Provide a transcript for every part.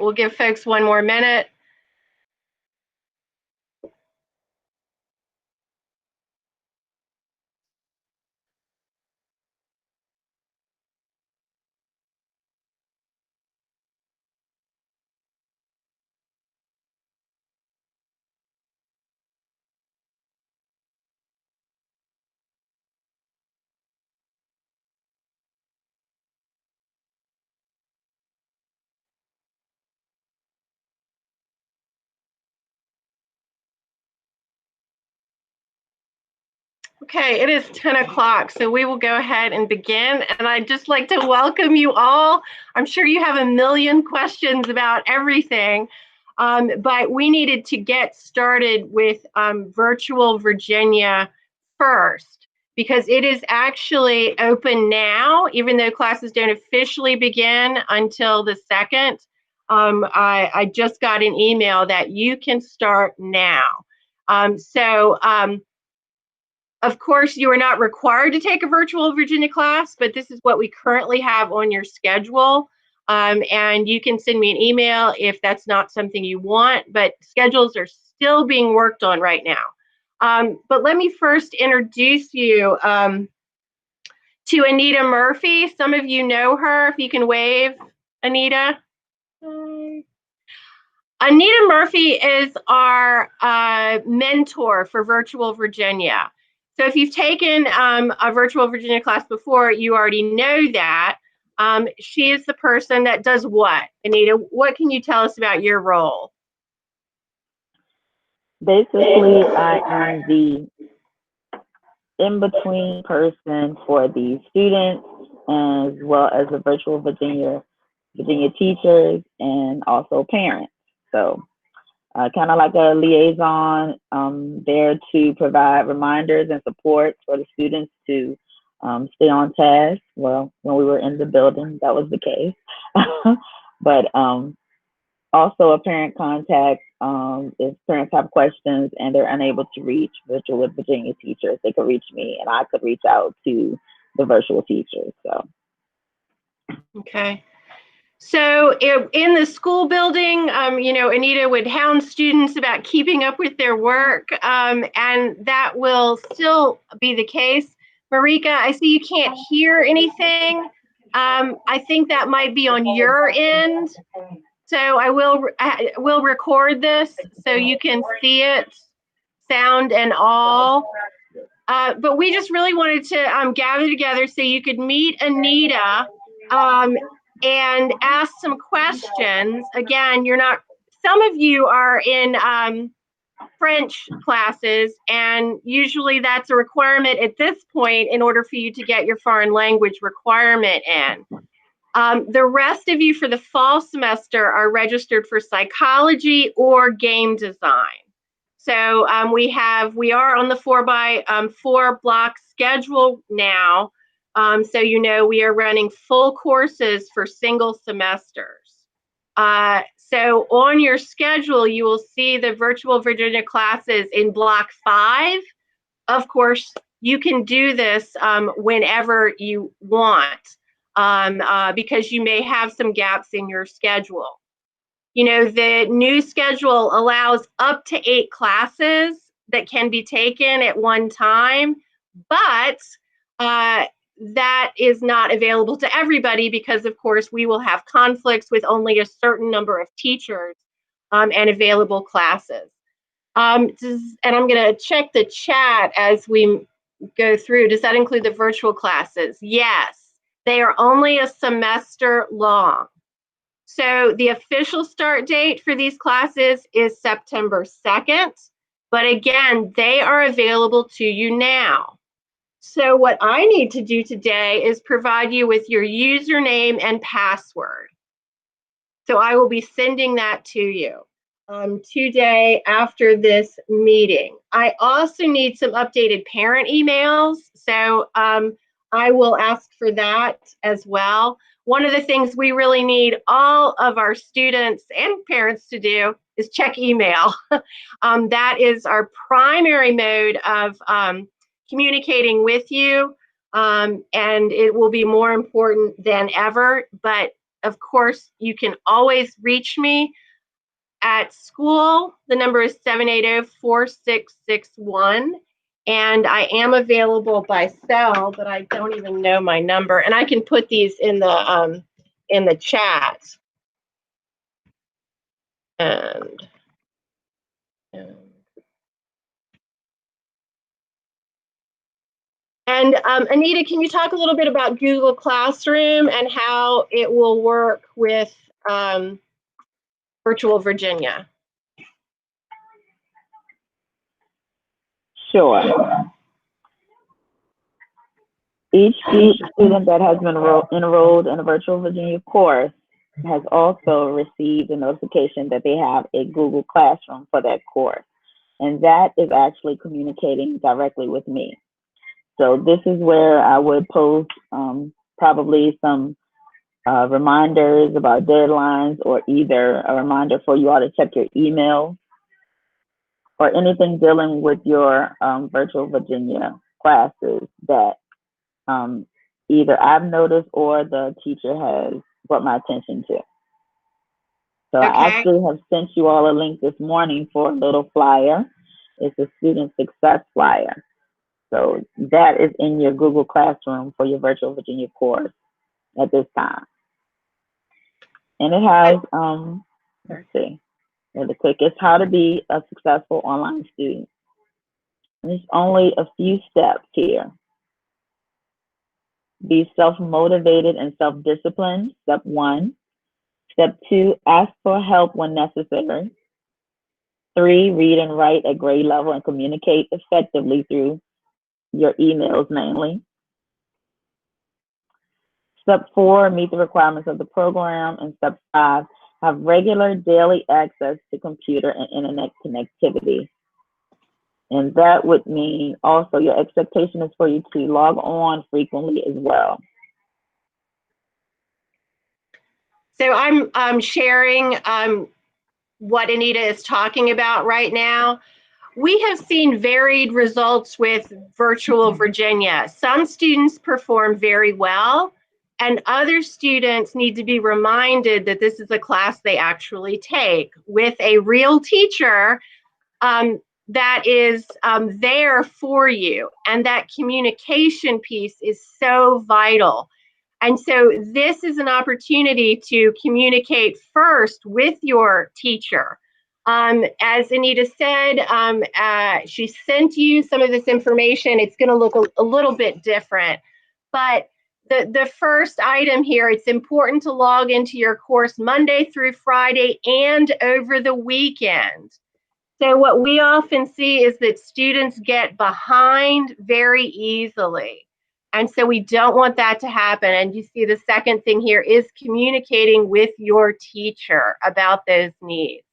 We'll give folks one more minute. Okay, it is 10 o'clock, so we will go ahead and begin. And I'd just like to welcome you all. I'm sure you have a million questions about everything, but we needed to get started with Virtual Virginia first, because it is actually open now, even though classes don't officially begin until the 2nd. I just got an email that you can start now. Of course, you are not required to take a Virtual Virginia class, but this is what we currently have on your schedule. And you can send me an email if that's not something you want, but schedules are still being worked on right now. But let me first introduce you to Anita Murphy. Some of you know her. If you can wave, Anita. Anita Murphy is our mentor for Virtual Virginia. So if you've taken a Virtual Virginia class before, you already know that. She is the person that does what? Anita, what can you tell us about your role? Basically, I am the in-between person for the students as well as the Virtual Virginia teachers and also parents. So kind of like a liaison there to provide reminders and support for the students to stay on task. Well, when we were in the building, that was the case. But also a parent contact if parents have questions and they're unable to reach Virtual Virginia teachers, they could reach me and I could reach out to the virtual teachers. So. Okay. So in the school building, Anita would hound students about keeping up with their work, and that will still be the case. Marika, I see you can't hear anything. I think that might be on your end. So I will record this so you can see it, sound and all. But we just really wanted to gather together so you could meet Anita and ask some questions. Again, some of you are in French classes, and usually that's a requirement at this point in order for you to get your foreign language requirement in. The rest of you for the fall semester are registered for psychology or game design. So we are on the 4x4 block schedule now. So we are running full courses for single semesters. So on your schedule, you will see the Virtual Virginia classes in block 5. Of course, you can do this whenever you want because you may have some gaps in your schedule. The new schedule allows up to 8 classes that can be taken at one time, but that is not available to everybody because, of course, we will have conflicts with only a certain number of teachers and available classes. And I'm going to check the chat as we go through. Does that include the virtual classes? Yes, they are only a semester long. So the official start date for these classes is September 2nd, but again, they are available to you now. So what I need to do today is provide you with your username and password. So I will be sending that to you today after this meeting. I also need some updated parent emails, so I will ask for that as well. One of the things we really need all of our students and parents to do is check email. That is our primary mode of communicating with you, and it will be more important than ever. But of course, you can always reach me at school. The number is 780-4661. And I am available by cell, but I don't even know my number. And I can put these in the chat. And Anita, can you talk a little bit about Google Classroom and how it will work with Virtual Virginia? Sure. Each student that has been enrolled in a Virtual Virginia course has also received a notification that they have a Google Classroom for that course. And that is actually communicating directly with me. So this is where I would post probably some reminders about deadlines, or either a reminder for you all to check your email, or anything dealing with your Virtual Virginia classes that either I've noticed or the teacher has brought my attention to. So Okay. I actually have sent you all a link this morning for a little flyer. It's a student success flyer. So that is in your Google Classroom for your Virtual Virginia course at this time. And it has, let's see, really quick, it's how to be a successful online student. And there's only a few steps here. Be self-motivated and self-disciplined, step 1. Step 2, ask for help when necessary. 3, read and write at grade level and communicate effectively through your emails mainly. Step 4, meet the requirements of the program. And step 5, have regular daily access to computer and internet connectivity. And that would mean also your expectation is for you to log on frequently as well. So I'm sharing what Anita is talking about right now. We have seen varied results with Virtual Virginia. Some students perform very well, and other students need to be reminded that this is a class they actually take with a real teacher that is there for you. And that communication piece is so vital. And so this is an opportunity to communicate first with your teacher. As Anita said, she sent you some of this information. It's going to look a little bit different. But the first item here, it's important to log into your course Monday through Friday and over the weekend. So what we often see is that students get behind very easily. And so we don't want that to happen. And you see the second thing here is communicating with your teacher about those needs.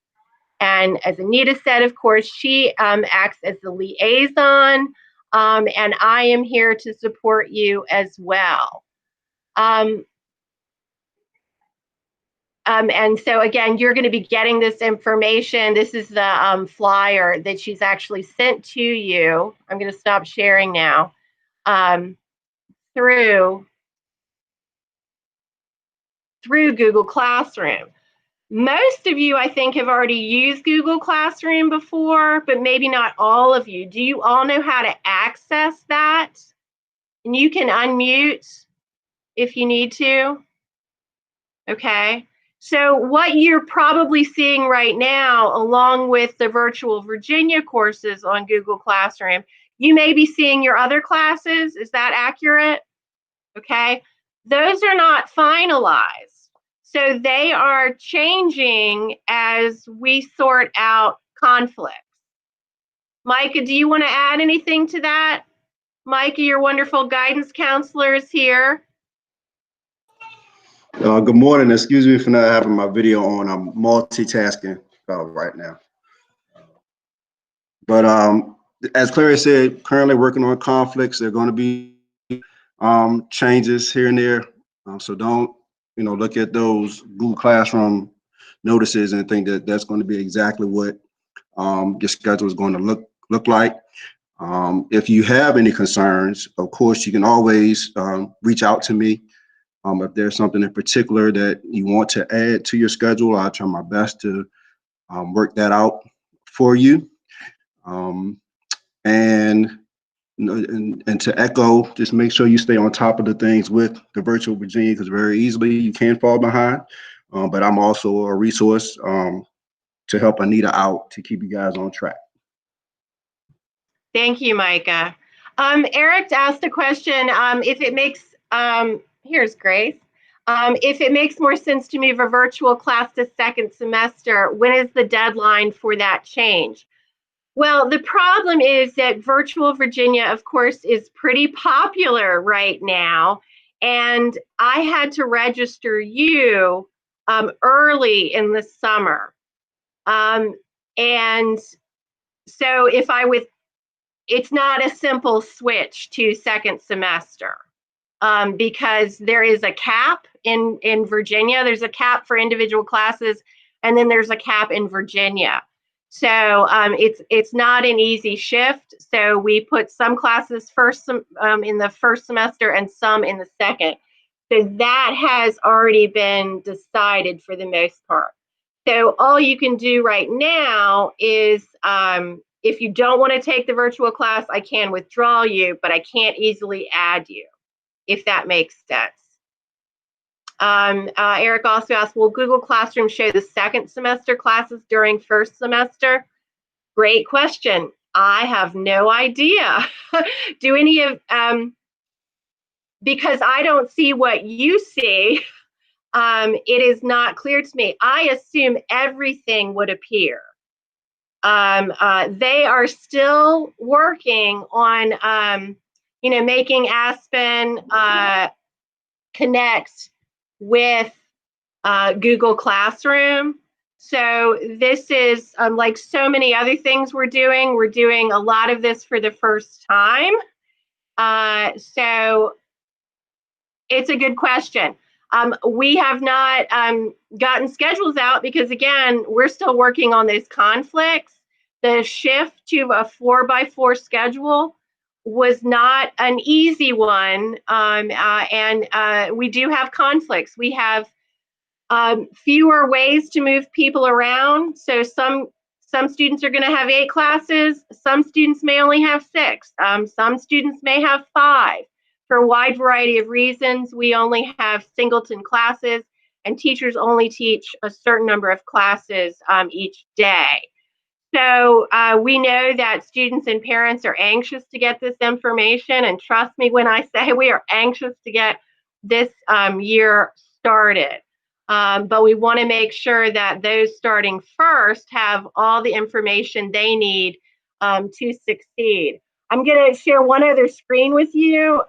And as Anita said, of course, she acts as the liaison, and I am here to support you as well. And so again, you're going to be getting this information. This is the flyer that she's actually sent to you. I'm going to stop sharing now. Through Google Classroom. Most of you, I think, have already used Google Classroom before, but maybe not all of you. Do you all know how to access that? And you can unmute if you need to. Okay. So what you're probably seeing right now, along with the Virtual Virginia courses on Google Classroom, you may be seeing your other classes. Is that accurate? Okay. Those are not finalized. So they are changing as we sort out conflicts. Micah, do you want to add anything to that? Micah, your wonderful guidance counselor, is here. Good morning. Excuse me for not having my video on. I'm multitasking right now. But as Clary said, currently working on conflicts. There are going to be changes here and there. So don't, look at those Google Classroom notices and think that that's going to be exactly what your schedule is going to look like. If you have any concerns, of course, you can always reach out to me. If there's something in particular that you want to add to your schedule, I'll try my best to work that out for you. Um, and, and to echo, just make sure you stay on top of the things with the Virtual Virginia, because very easily you can fall behind. But I'm also a resource to help Anita out to keep you guys on track. Thank you, Micah. Eric asked a question, if it makes, here's Grace. If it makes more sense to move a virtual class to second semester, when is the deadline for that change? Well, the problem is that Virtual Virginia, of course, is pretty popular right now. And I had to register you early in the summer. And so if I was, it's not a simple switch to second semester because there is a cap in Virginia. There's a cap for individual classes, and then there's a cap in Virginia. So it's not an easy shift. So we put some classes first in the first semester and some in the second. So that has already been decided for the most part. So all you can do right now is if you don't want to take the virtual class, I can withdraw you, but I can't easily add you, if that makes sense. Eric also asked, will Google Classroom show the second semester classes during first semester? Great question. I have no idea. Do any of, because I don't see what you see, it is not clear to me. I assume everything would appear. They are still working on, making Aspen connect with Google Classroom. So this is like so many other things we're doing a lot of this for the first time. So it's a good question. We have not gotten schedules out because, again, we're still working on those conflicts. The shift to a 4x4 schedule was not an easy one, and we do have conflicts. We have fewer ways to move people around. So some students are going to have 8 classes. Some students may only have 6. Some students may have 5. For a wide variety of reasons, we only have singleton classes, and teachers only teach a certain number of classes each day. So we know that students and parents are anxious to get this information, and trust me when I say we are anxious to get this year started. But we want to make sure that those starting first have all the information they need to succeed. I'm going to share one other screen with you.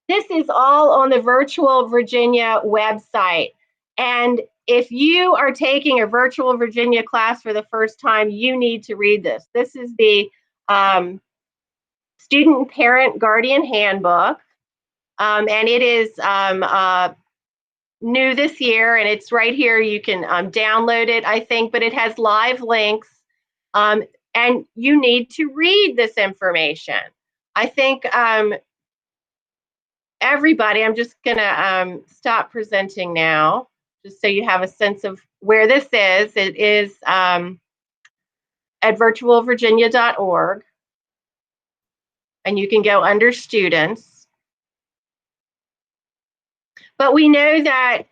This is all on the Virtual Virginia website. And if you are taking a Virtual Virginia class for the first time, you need to read this. This is the Student Parent Guardian Handbook. And it is new this year, and it's right here. You can download it, I think, but it has live links. And you need to read this information. I think everybody, I'm just gonna stop presenting now, just so you have a sense of where this is. It is at virtualvirginia.org, and you can go under students. But we know that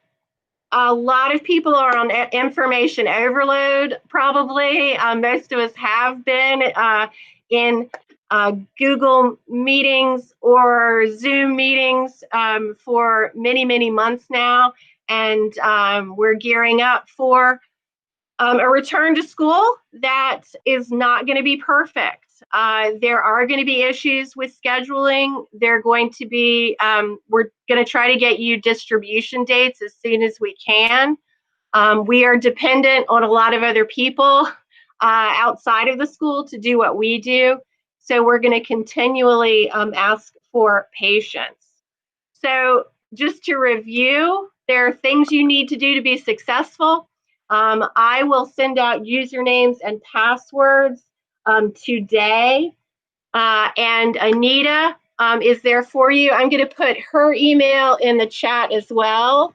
a lot of people are on information overload, probably. Most of us have been in Google meetings or Zoom meetings for many, many months now. And we're gearing up for a return to school that is not going to be perfect. There are going to be issues with scheduling. They're going to be, we're going to try to get you distribution dates as soon as we can. We are dependent on a lot of other people outside of the school to do what we do. So we're going to continually ask for patience. So just to review, there are things you need to do to be successful. I will send out usernames and passwords today. And Anita is there for you. I'm going to put her email in the chat as well.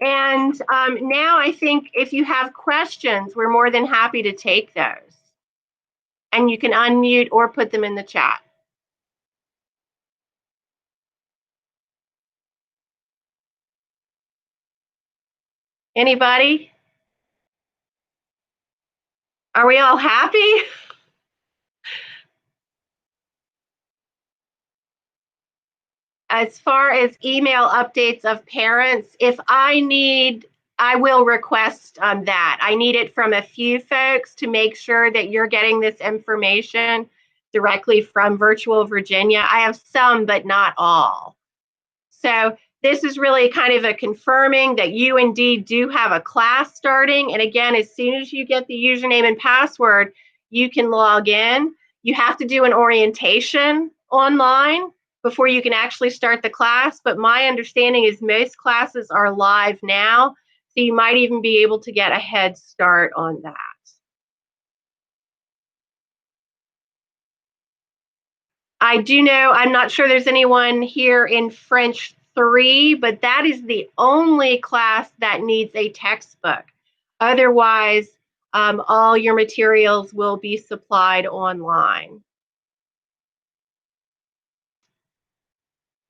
And now I think if you have questions, we're more than happy to take those. And you can unmute or put them in the chat. Anybody? Are we all happy? As far as email updates of parents, if I need, I will request that. I need it from a few folks to make sure that you're getting this information directly from Virtual Virginia. I have some, but not all. So this is really kind of a confirming that you indeed do have a class starting. And again, as soon as you get the username and password, you can log in. You have to do an orientation online before you can actually start the class. But my understanding is most classes are live now. So you might even be able to get a head start on that. I do know, I'm not sure there's anyone here in French 3, but that is the only class that needs a textbook. Otherwise, all your materials will be supplied online.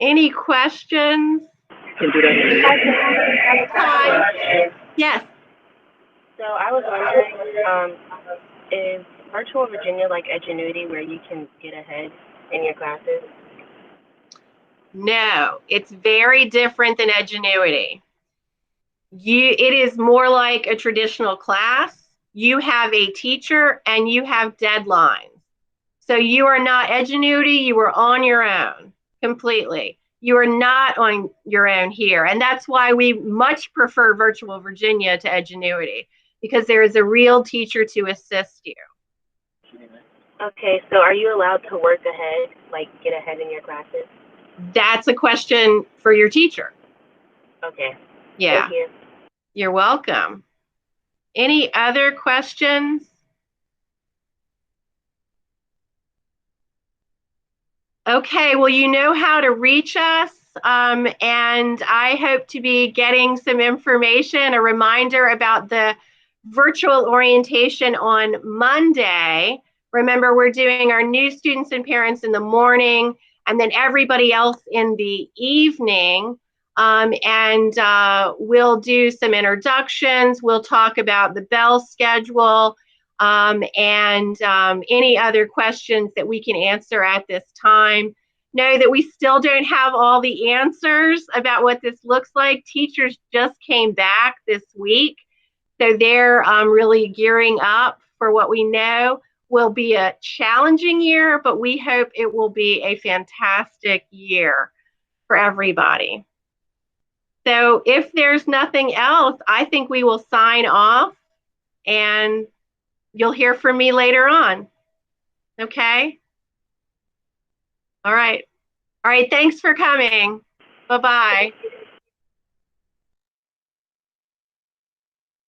Any questions? Hi. Yes. So I was wondering, is Virtual Virginia like Edgenuity where you can get ahead in your classes? No, it's very different than Edgenuity. It is more like a traditional class. You have a teacher and you have deadlines. So you are not Edgenuity, you are on your own completely. You are not on your own here. And that's why we much prefer Virtual Virginia to Edgenuity, because there is a real teacher to assist you. Okay, so are you allowed to work ahead, like get ahead in your classes? That's a question for your teacher. Okay. Yeah. Thank you. You're welcome. Any other questions? Okay, well, you know how to reach us, and I hope to be getting some information, a reminder about the virtual orientation on Monday. Remember, we're doing our new students and parents in the morning, and then everybody else in the evening. We'll do some introductions. We'll talk about the bell schedule. Any other questions that we can answer at this time. Know that we still don't have all the answers about what this looks like. Teachers just came back this week, so they're really gearing up for what we know will be a challenging year, but we hope it will be a fantastic year for everybody. So if there's nothing else, I think we will sign off, and you'll hear from me later on. Okay? All right. All right. Thanks for coming. Bye-bye.